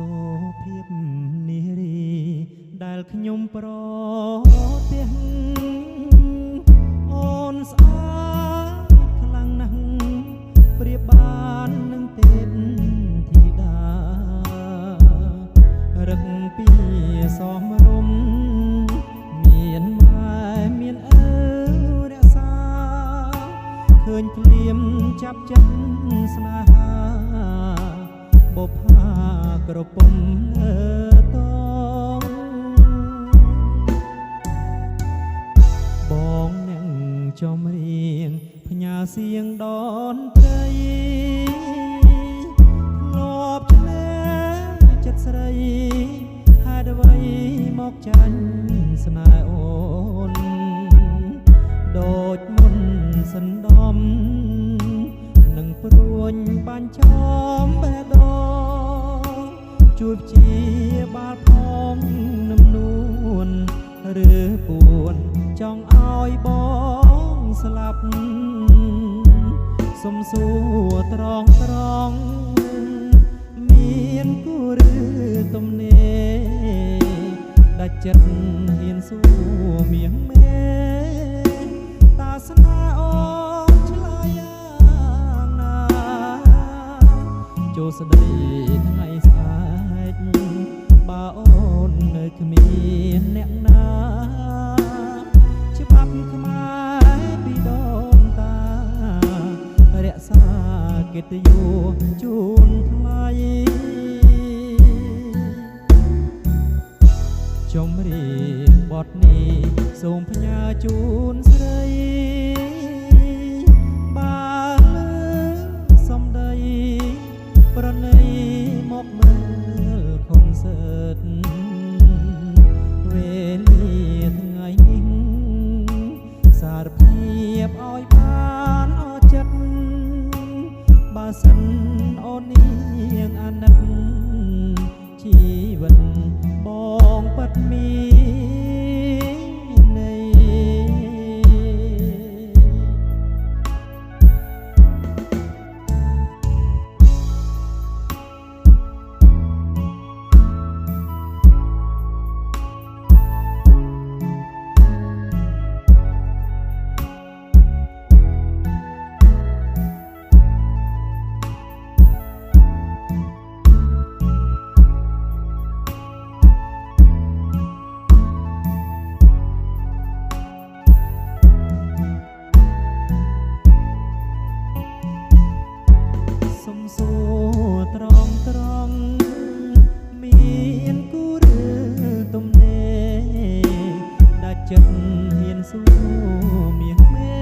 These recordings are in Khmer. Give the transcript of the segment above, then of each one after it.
សូភាពនារីដែលខ្ញុំប្រទះអូនស្អាតខ្លាំងណាស់ប្រៀបបាននឹងទេពធីតារឹកពីសមរម្យមានម៉ែមានឪរក្សាឃើញភ្លាមចាប់ចិត្តស្នេហាបុប្ផាក្រពុំលើតងបងអ្នកចំរៀងផ្ញើសៀងដនត្រីធ្លាប់ឆ្នេចិត្តស្រីហេតុអ្វីមកចាញ់ស្នេហ៍អូនដូចមុនសណ្ដំនឹងព្រួញបាញ់ចំបេះដូងជួយព្យាបាលផងនឹមនួនឬពួនចង់ឲ្យបងស្លាប់សុំសួរត្រង់មានគូឬទំនេរដាច់ចិត្តហ៊ានសួរមៀងមេតាស្នេហ៍អូនឆ្លើយយ៉ាងណាចូលស្ដីថ្ងៃស្អែកបើអូននៅគ្មានអ្នកណាច្បាប់ខ្មែរពីដូនតារក្សាកិត្តិយសជូនថ្លៃចំរៀងបទនេះសូមផ្ញើជូនស្រីបើលើសំដីប្រណីមកមើលខុនសើតវេលាថ្ងៃនេះសារភាពឲ្យបានអស់ចិត្តបើសិនអូននាងអាណិតជីវិតបងពិតមានន័យសួរត្រង់មានគូឬទំនេរដាច់ចិត្តហ៊ានសួរមៀងមេ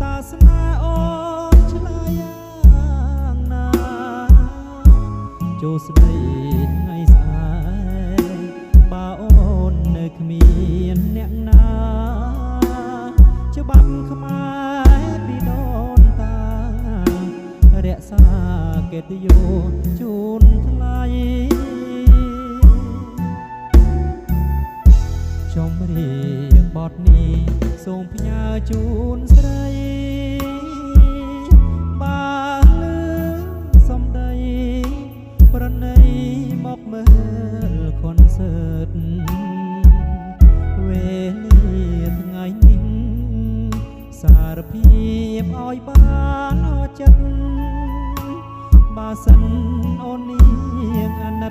តាស្នេហ៍អូនឆ្លើយយ៉ាងណាចូលស្ដីថ្ងៃស្អែកបើអូននៅគ្មានអ្នកណាច្បាប់ខ្មែរពីដូនតារក្សាកិត្តិយសជូនថ្លៃចំរៀងបទនេះសូមផ្ញើជូនស្រីបើលើសំដីប្រណីមកមើលខុនសើតវេលាថ្ងៃនេះសារភាពឲ្យបានអស់ចិត្តបើសិនអូននាងអាណិត